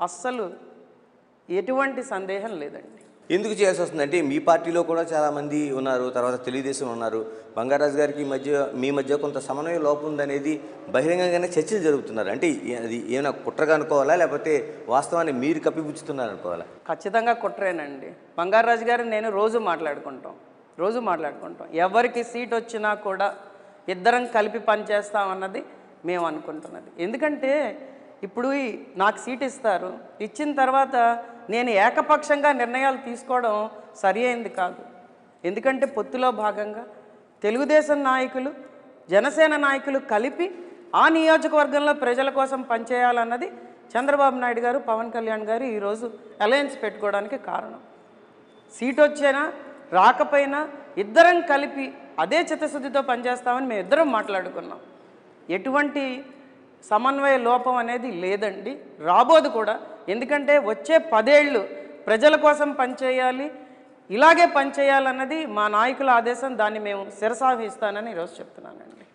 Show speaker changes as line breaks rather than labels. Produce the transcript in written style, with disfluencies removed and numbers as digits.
అస్సలు ఎటువంటి సందేహం లేదండి.
ఎందుకు చేయాల్సి వస్తుంది అంటే మీ పార్టీలో కూడా చాలామంది ఉన్నారు, తర్వాత తెలుగుదేశం ఉన్నారు. బంగారాజు గారికి మీ మధ్య కొంత సమన్వయ లోపం ఉందనేది బహిరంగంగానే చర్చలు జరుగుతున్నారు. అంటే అది ఏమైనా కుట్రగా అనుకోవాలా, లేకపోతే వాస్తవాన్ని మీరు కప్పిపుచ్చుతున్నారు అనుకోవాలా?
ఖచ్చితంగా కుట్రేనండి. బంగారాజు గారు నేను రోజు మాట్లాడుకుంటాం. ఎవరికి సీట్ వచ్చినా కూడా ఇద్దరం కలిపి పనిచేస్తామన్నది మేము అనుకుంటున్నది. ఎందుకంటే ఇప్పుడు నాకు సీట్ ఇస్తారు, ఇచ్చిన తర్వాత నేను ఏకపక్షంగా నిర్ణయాలు తీసుకోవడం సరి అయింది కాదు. ఎందుకంటే పొత్తులో భాగంగా తెలుగుదేశం నాయకులు, జనసేన నాయకులు కలిపి ఆ నియోజకవర్గంలో ప్రజల కోసం పనిచేయాలన్నది చంద్రబాబు నాయుడు గారు, పవన్ కళ్యాణ్ గారు ఈరోజు అలయన్స్ పెట్టుకోవడానికి కారణం. సీట్ వచ్చినా రాకపోయినా ఇద్దరం కలిపి అదే చిత్తశుద్ధితో పనిచేస్తామని మేము ఇద్దరం మాట్లాడుకున్నాం. ఎటువంటి సమన్వయ లోపం అనేది లేదండి, రాబోదు కూడా. ఎందుకంటే వచ్చే 10 ఏళ్ళు ప్రజల కోసం పనిచేయాలి, ఇలాగే పనిచేయాలన్నది మా నాయకుల ఆదేశం. దాన్ని మేము శిరసావహిస్తానని ఈరోజు చెప్తున్నానండి.